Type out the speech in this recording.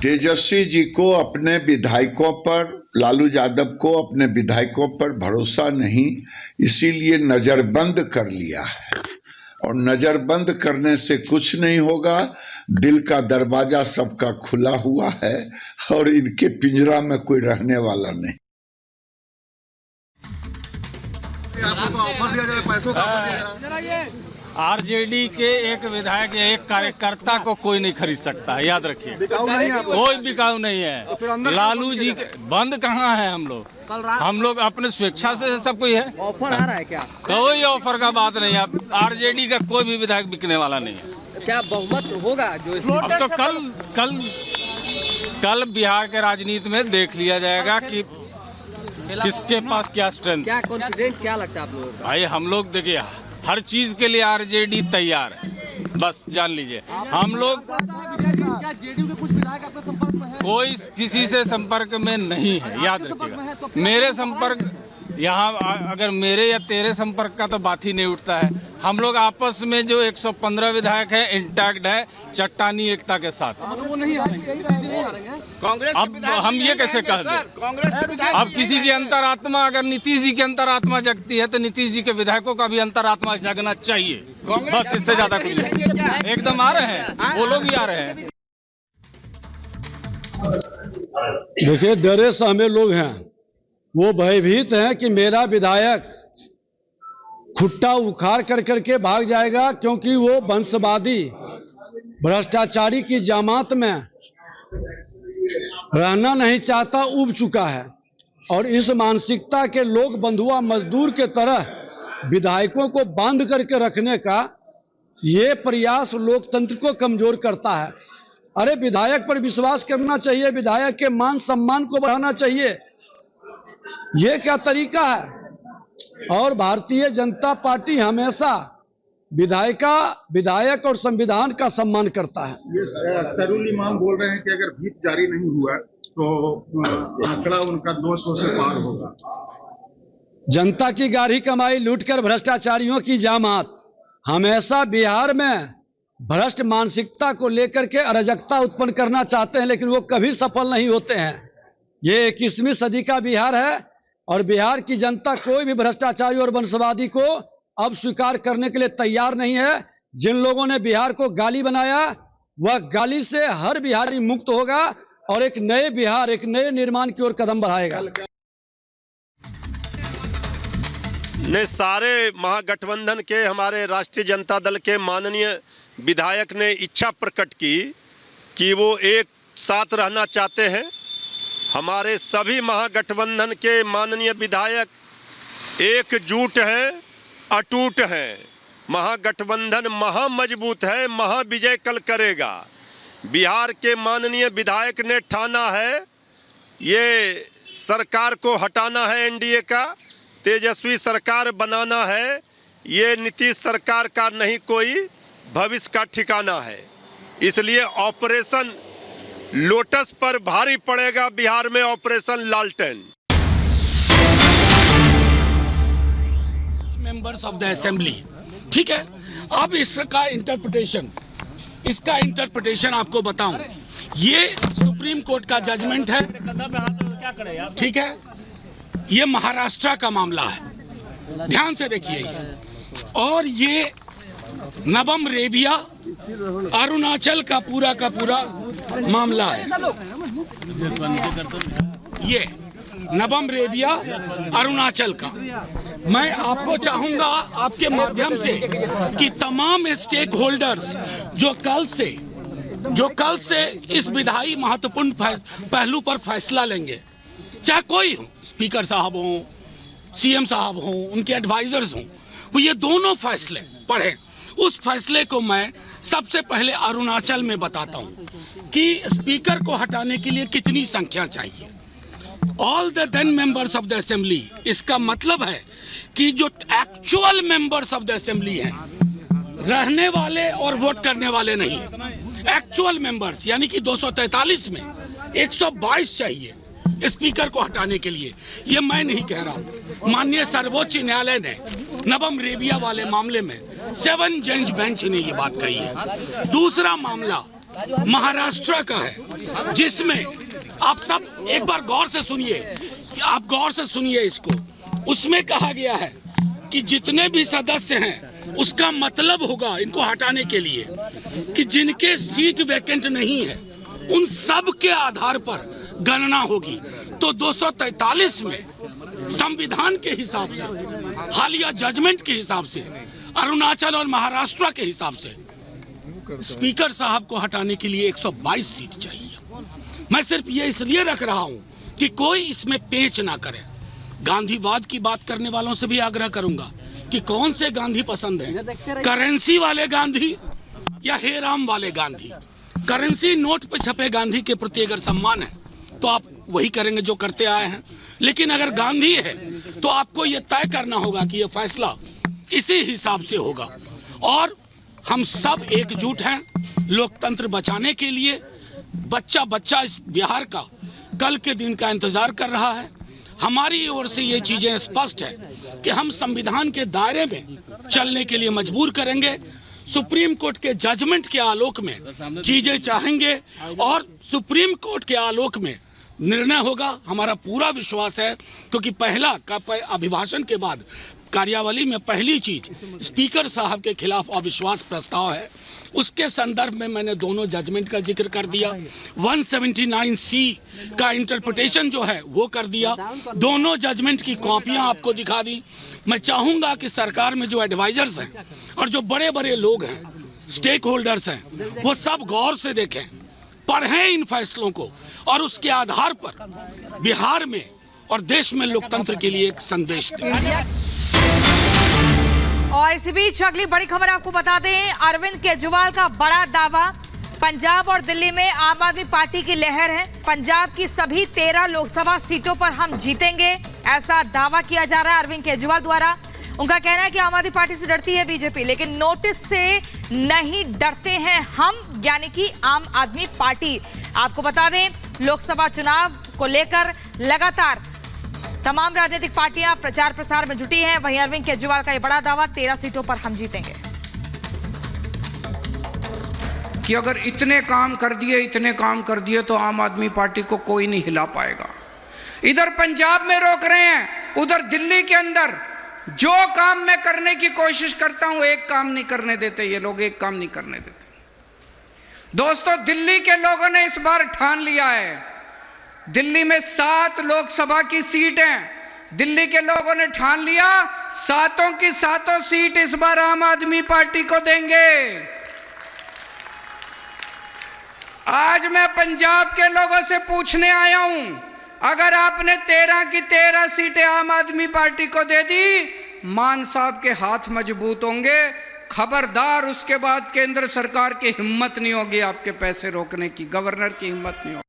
तेजस्वी जी को अपने विधायकों पर, लालू यादव को अपने विधायकों पर भरोसा नहीं, इसीलिए नज़रबंद कर लिया है। और नज़रबंद करने से कुछ नहीं होगा। दिल का दरवाजा सबका खुला हुआ है और इनके पिंजरा में कोई रहने वाला नहीं। आपको ऑफर दिया जा रहा है, पैसों का ऑफर दिया जा रहा है। आरजेडी के एक विधायक या एक कार्यकर्ता को कोई नहीं खरीद सकता है, याद रखिए। बिकाऊ नहीं है, कोई बिकाऊ नहीं है। लालू जी के बंद कहाँ है? हम लोग अपने स्वेच्छा से सब कोई है। ऑफर आ रहा है क्या? कोई ऑफर का बात नहीं है। आरजेडी का कोई भी विधायक बिकने वाला नहीं है। क्या बहुमत होगा जो अब तो कल बिहार के राजनीति में देख लिया जाएगा कि किसके पास क्या स्ट्रेंथ। क्या कॉन्फिडेंट क्या लगता है आप लोगों को? भाई हम लोग देखिए, हर चीज के लिए आरजेडी तैयार है, बस जान लीजिए। हम लोग क्या जेडीयू के कुछ विधायक आपके संपर्क में है? कोई किसी से संपर्क में नहीं है, याद रखिएगा। मेरे संपर्क यहाँ, अगर मेरे या तेरे संपर्क का तो बात ही नहीं उठता है। हम लोग आपस में जो 115 विधायक है इंटैक्ट है, चट्टानी एकता के साथ। वो नहीं आ रहे कांग्रेस अब हम ये कैसे कह दें? कांग्रेस अब किसी की अंतरात्मा, अगर नीतीश जी की अंतरात्मा जगती है तो नीतीश जी के विधायकों का भी अंतरात्मा जगना चाहिए। बस इससे ज्यादा कुछ नहीं। एकदम आ रहे हैं, वो लोग भी आ रहे हैं। देखिए, डरे सहमे लोग हैं, वो भयभीत हैं कि मेरा विधायक खुट्टा उखाड़ कर करके भाग जाएगा, क्योंकि वो वंशवादी भ्रष्टाचारी की जमात में रहना नहीं चाहता, उब चुका है। और इस मानसिकता के लोग बंधुआ मजदूर के तरह विधायकों को बांध करके रखने का ये प्रयास लोकतंत्र को कमजोर करता है। अरे विधायक पर विश्वास करना चाहिए, विधायक के मान सम्मान को बढ़ाना चाहिए। ये क्या तरीका है? और भारतीय जनता पार्टी हमेशा विधायक और संविधान का सम्मान करता है। ये तरुण इमाम बोल रहे हैं कि अगर व्हिप जारी नहीं हुआ तो आंकड़ा उनका 200 से पार होगा। जनता की गाढ़ी कमाई लूटकर भ्रष्टाचारियों की जामात हमेशा बिहार में भ्रष्ट मानसिकता को लेकर के अराजकता उत्पन्न करना चाहते हैं, लेकिन वो कभी सफल नहीं होते हैं। ये 21वीं सदी का बिहार है और बिहार की जनता कोई भी भ्रष्टाचारी और वंशवादी को अब स्वीकार करने के लिए तैयार नहीं है। जिन लोगों ने बिहार को गाली बनाया, वह गाली से हर बिहारी मुक्त होगा और एक नए बिहार, एक नए निर्माण की ओर कदम बढ़ाएगा। ने सारे महागठबंधन के, हमारे राष्ट्रीय जनता दल के माननीय विधायक ने इच्छा प्रकट की कि वो एक साथ रहना चाहते हैं। हमारे सभी महागठबंधन के माननीय विधायक एकजुट हैं, अटूट हैं। महागठबंधन महामजबूत है, महाविजय कल करेगा। बिहार के माननीय विधायक ने ठाना है ये सरकार को हटाना है, एनडीए का तेजस्वी सरकार बनाना है। ये नीतीश सरकार का नहीं कोई भविष्य का ठिकाना है। इसलिए ऑपरेशन लोटस पर भारी पड़ेगा बिहार में, ऑपरेशन लालटेन। मेंबर्स ऑफ द असेंबली, ठीक है। अब इसका इंटरप्रिटेशन आपको बताऊं, ये सुप्रीम कोर्ट का जजमेंट है, ठीक है। ये महाराष्ट्र का मामला है, ध्यान से देखिए। और ये नबम रेबिया अरुणाचल का पूरा मामला है। ये नबम रेबिया अरुणाचल का। मैं आपको चाहूंगा आपके माध्यम से कि तमाम स्टेक होल्डर्स जो कल से इस विधायी महत्वपूर्ण पहलू पर फैसला लेंगे, चाहे कोई हो, स्पीकर साहब हों, सीएम साहब हों, उनके एडवाइजर्स हों, वो ये दोनों फैसले पढ़ें। उस फैसले को मैं सबसे पहले अरुणाचल में बताता हूं कि स्पीकर को हटाने के लिए कितनी संख्या चाहिए। All the 10 members of the assembly, इसका मतलब है कि जो actual members of the assembly हैं, रहने वाले और वोट करने वाले नहीं, एक्चुअल मेंबर्स, यानी कि 243 में 122 चाहिए स्पीकर को हटाने के लिए। ये मैं नहीं कह रहा, माननीय सर्वोच्च न्यायालय ने नबम रेबिया वाले मामले में 7 जज बेंच ने ये बात कही है। दूसरा मामला महाराष्ट्र का है, जिसमें आप सब एक बार गौर से सुनिए, आप गौर से सुनिए इसको। उसमें कहा गया है कि जितने भी सदस्य हैं उसका मतलब होगा इनको हटाने के लिए कि जिनके सीट वैकेंट नहीं है उन सब के आधार पर गणना होगी। तो 243 में संविधान के हिसाब से, हालिया जजमेंट के हिसाब से, अरुणाचल और महाराष्ट्र के हिसाब से स्पीकर साहब को हटाने के लिए 122 सीट चाहिए। मैं सिर्फ ये इसलिए रख रहा हूं कि कोई इसमें पेच ना करे। गांधीवाद की बात करने वालों से भी आग्रह करूंगा कि कौन से गांधी पसंद है, करेंसी वाले गांधी या हे राम वाले गांधी। करेंसी नोट पे छपे गांधी के प्रति अगर सम्मान है तो आप वही करेंगे जो करते आए हैं, लेकिन अगर गांधी है तो आपको ये तय करना होगा कि ये फैसला इसी हिसाब से होगा। और हम सब एकजुट हैं लोकतंत्र बचाने के लिए। बच्चा बच्चा इस बिहार का कल के दिन का इंतजार कर रहा है। हमारी ओर से ये चीजें स्पष्ट है कि हम संविधान के दायरे में चलने के लिए मजबूर करेंगे। सुप्रीम कोर्ट के जजमेंट के आलोक में चीजें चाहेंगे और सुप्रीम कोर्ट के आलोक में निर्णय होगा। हमारा पूरा विश्वास है, क्योंकि पहला का अभिभाषण के बाद कार्यावली में पहली चीज स्पीकर साहब के खिलाफ अविश्वास प्रस्ताव है। उसके संदर्भ में मैंने दोनों जजमेंट का जिक्र कर दिया। 179C का इंटरप्रिटेशन जो है वो कर दिया। दोनों जजमेंट की कॉपियां आपको दिखा दी। मैं चाहूंगा कि सरकार में जो एडवाइजर्स हैं और जो बड़े बड़े लोग हैं, स्टेक होल्डर्स हैं, वो सब गौर से देखें, पढ़ें इन फैसलों को और उसके आधार पर बिहार में और देश में लोकतंत्र के लिए एक संदेश दें। और इसी बीच अगली बड़ी खबर आपको बता दें, अरविंद केजरीवाल का बड़ा दावा। पंजाब और दिल्ली में आम आदमी पार्टी की लहर है। पंजाब की सभी 13 लोकसभा सीटों पर हम जीतेंगे, ऐसा दावा किया जा रहा है अरविंद केजरीवाल द्वारा। उनका कहना है कि आम आदमी पार्टी से डरती है बीजेपी, लेकिन नोटिस से नहीं डरते हैं हम, यानी कि आम आदमी पार्टी। आपको बता दें, लोकसभा चुनाव को लेकर लगातार तमाम राजनीतिक पार्टियां प्रचार प्रसार में जुटी हैं। वहीं अरविंद केजरीवाल का यह बड़ा दावा, 13 सीटों पर हम जीतेंगे। कि अगर इतने काम कर दिए तो आम आदमी पार्टी को कोई नहीं हिला पाएगा। इधर पंजाब में रोक रहे हैं, उधर दिल्ली के अंदर जो काम मैं करने की कोशिश करता हूं, एक काम नहीं करने देते ये लोग, एक काम नहीं करने देते। दोस्तों, दिल्ली के लोगों ने इस बार ठान लिया है। दिल्ली में 7 लोकसभा की सीट हैं। दिल्ली के लोगों ने ठान लिया, 7 की 7 सीट इस बार आम आदमी पार्टी को देंगे। आज मैं पंजाब के लोगों से पूछने आया हूं, अगर आपने 13 की 13 सीटें आम आदमी पार्टी को दे दी, मान साहब के हाथ मजबूत होंगे। खबरदार, उसके बाद केंद्र सरकार की हिम्मत नहीं होगी आपके पैसे रोकने की, गवर्नर की हिम्मत नहीं होगी।